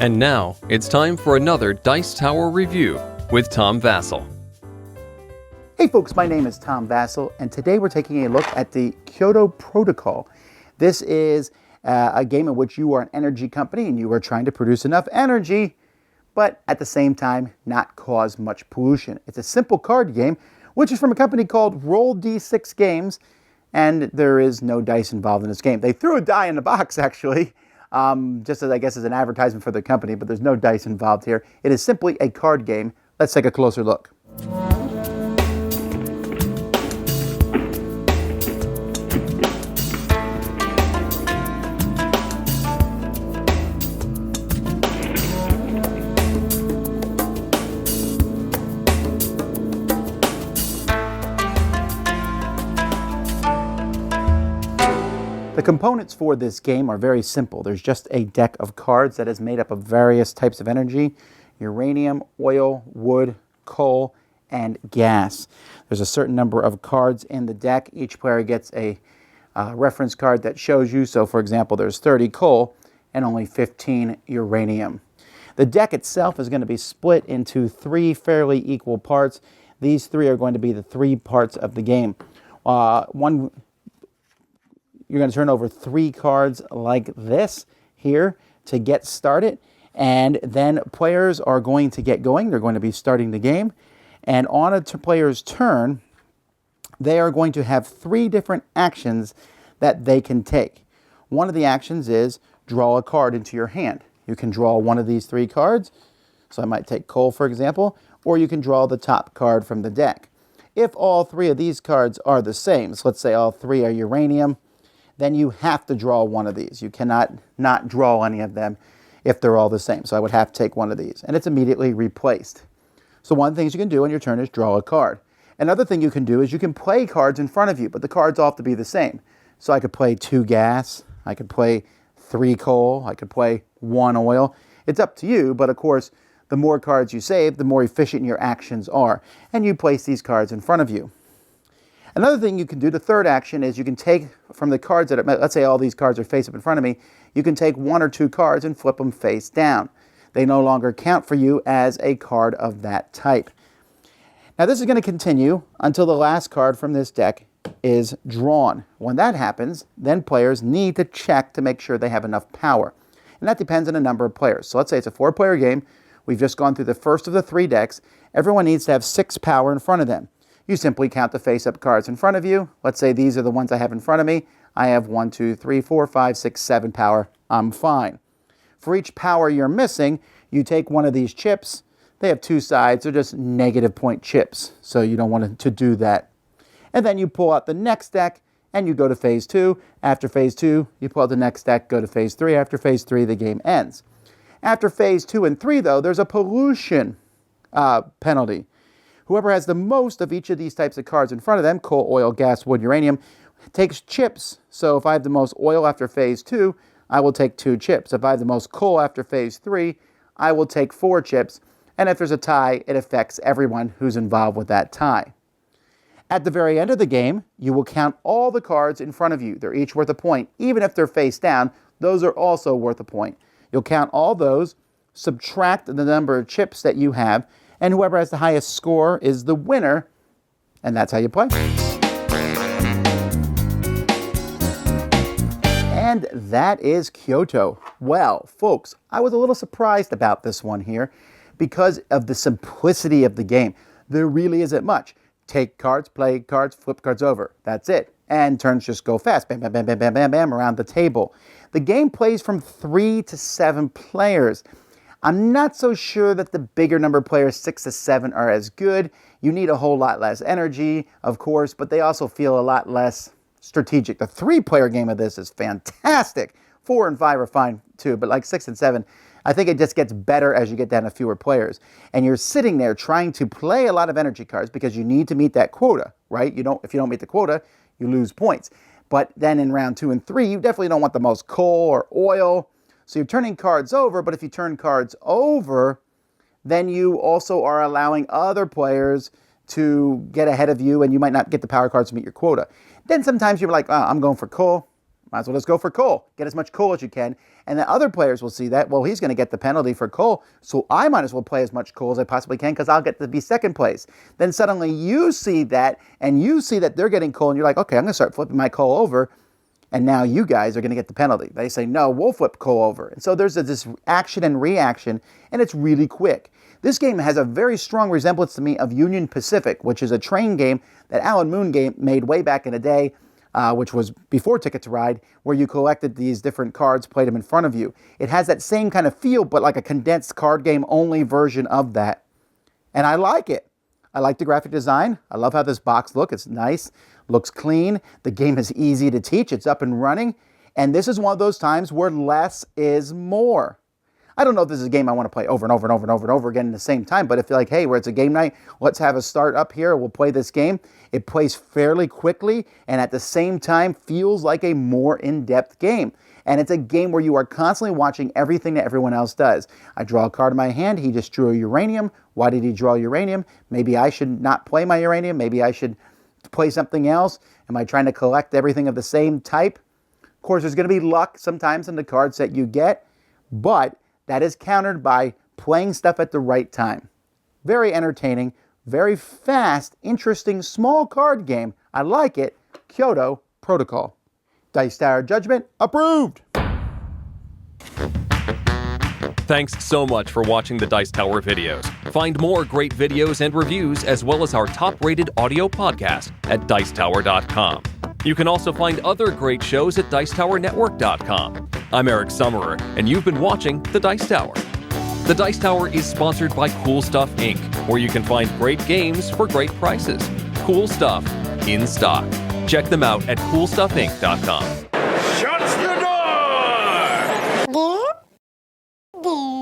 And now, it's time for another Dice Tower review with Tom Vasel. Hey folks, my name is Tom Vasel, and today we're taking a look at the Kyoto Protocol. This is a game in which you are an energy company and you are trying to produce enough energy, but at the same time not cause much pollution. It's a simple card game, which is from a company called Roll D6 Games, and there is no dice involved in this game. They threw a die in the box, actually, just as I guess as an advertisement for the company, but there's no dice involved here. It is simply a card game. Let's take a closer look. The components for this game are very simple. There's just a deck of cards that is made up of various types of energy: uranium, oil, wood, coal, and gas. There's a certain number of cards in the deck. Each player gets a reference card that shows you. So for example, there's 30 coal and only 15 uranium. The deck itself is going to be split into three fairly equal parts. These three are going to be the three parts of the game. You're going to turn over three cards like this here to get started. And then players are going to get going. They're going to be starting the game. And on a player's turn, they are going to have three different actions that they can take. One of the actions is draw a card into your hand. You can draw one of these three cards. So I might take coal, for example, or you can draw the top card from the deck. If all three of these cards are the same, so let's say all three are uranium, then you have to draw one of these. You cannot not draw any of them if they're all the same. So I would have to take one of these, and it's immediately replaced. So one of the things you can do on your turn is draw a card. Another thing you can do is you can play cards in front of you, but the cards all have to be the same. So I could play 2 gas, I could play 3 coal, I could play 1 oil. It's up to you, but of course, the more cards you save, the more efficient your actions are. And you place these cards in front of you. Another thing you can do, the third action, is you can take from the cards that, let's say all these cards are face up in front of me, you can take 1 or 2 cards and flip them face down. They no longer count for you as a card of that type. Now this is going to continue until the last card from this deck is drawn. When that happens, then players need to check to make sure they have enough power. And that depends on the number of players. So let's say it's a 4-player game. We've just gone through the first of the 3 decks. Everyone needs to have 6 power in front of them. You simply count the face-up cards in front of you. Let's say these are the ones I have in front of me. I have 1, 2, 3, 4, 5, 6, 7 power. I'm fine. For each power you're missing, you take one of these chips. They have 2 sides. They're just negative point chips, so you don't want to do that. And then you pull out the next deck, and you go to phase 2. After phase 2, you pull out the next deck, go to phase 3. After phase 3, the game ends. After phase 2 and 3, though, there's a pollution penalty. Whoever has the most of each of these types of cards in front of them, coal, oil, gas, wood, uranium, takes chips. So if I have the most oil after phase 2, I will take 2 chips. If I have the most coal after phase 3, I will take 4 chips. And if there's a tie, it affects everyone who's involved with that tie. At the very end of the game, you will count all the cards in front of you. They're each worth a point. Even if they're face down, those are also worth a point. You'll count all those, subtract the number of chips that you have, and whoever has the highest score is the winner, and that's how you play. And that is Kyoto. Well, folks, I was a little surprised about this one here because of the simplicity of the game. There really isn't much. Take cards, play cards, flip cards over. That's it. And turns just go fast. Bam, bam, bam, bam, bam, bam, bam, around the table. The game plays from 3 to 7 players. I'm not so sure that the bigger number of players, 6 to 7, are as good. You need a whole lot less energy, of course, but they also feel a lot less strategic. The 3-player game of this is fantastic. 4 and 5 are fine too, but like 6 and 7, I think it just gets better as you get down to fewer players. And you're sitting there trying to play a lot of energy cards because you need to meet that quota, right? If you don't meet the quota, you lose points. But then in round 2 and 3, you definitely don't want the most coal or oil. So you're turning cards over, but if you turn cards over, then you also are allowing other players to get ahead of you, and you might not get the power cards to meet your quota. Then sometimes you're like, oh, I'm going for coal. Might as well just go for coal. Get as much coal as you can. And then other players will see that, well, he's going to get the penalty for coal, so I might as well play as much coal as I possibly can because I'll get to be second place. Then suddenly you see that, and you see that they're getting coal, and you're like, okay, I'm going to start flipping my coal over, and now you guys are going to get the penalty. They say, no, we'll flip coal over. And so there's this action and reaction, and it's really quick. This game has a very strong resemblance to me of Union Pacific, which is a train game that Alan Moon made way back in the day, which was before Ticket to Ride, where you collected these different cards, played them in front of you. It has that same kind of feel, but like a condensed card game only version of that. And I like it. I like the graphic design. I love how this box looks. It's nice, looks clean. The game is easy to teach. It's up and running. And this is one of those times where less is more. I don't know if this is a game I want to play over and over and over and over and over again at the same time, but if you're like, hey, where it's a game night, let's have a start up here, we'll play this game. It plays fairly quickly and at the same time feels like a more in-depth game. And it's a game where you are constantly watching everything that everyone else does. I draw a card in my hand, he just drew a uranium. Why did he draw uranium? Maybe I should not play my uranium. Maybe I should play something else. Am I trying to collect everything of the same type? Of course, there's going to be luck sometimes in the cards that you get, but that is countered by playing stuff at the right time. Very entertaining, very fast, interesting, small card game. I like it. Kyoto Protocol. Dice Tower Judgment approved. Thanks so much for watching the Dice Tower videos. Find more great videos and reviews, as well as our top-rated audio podcast at Dicetower.com. You can also find other great shows at DicetowerNetwork.com. I'm Eric Summerer, and you've been watching The Dice Tower. The Dice Tower is sponsored by Cool Stuff Inc., where you can find great games for great prices. Cool stuff in stock. Check them out at CoolStuffInc.com. Shut the door!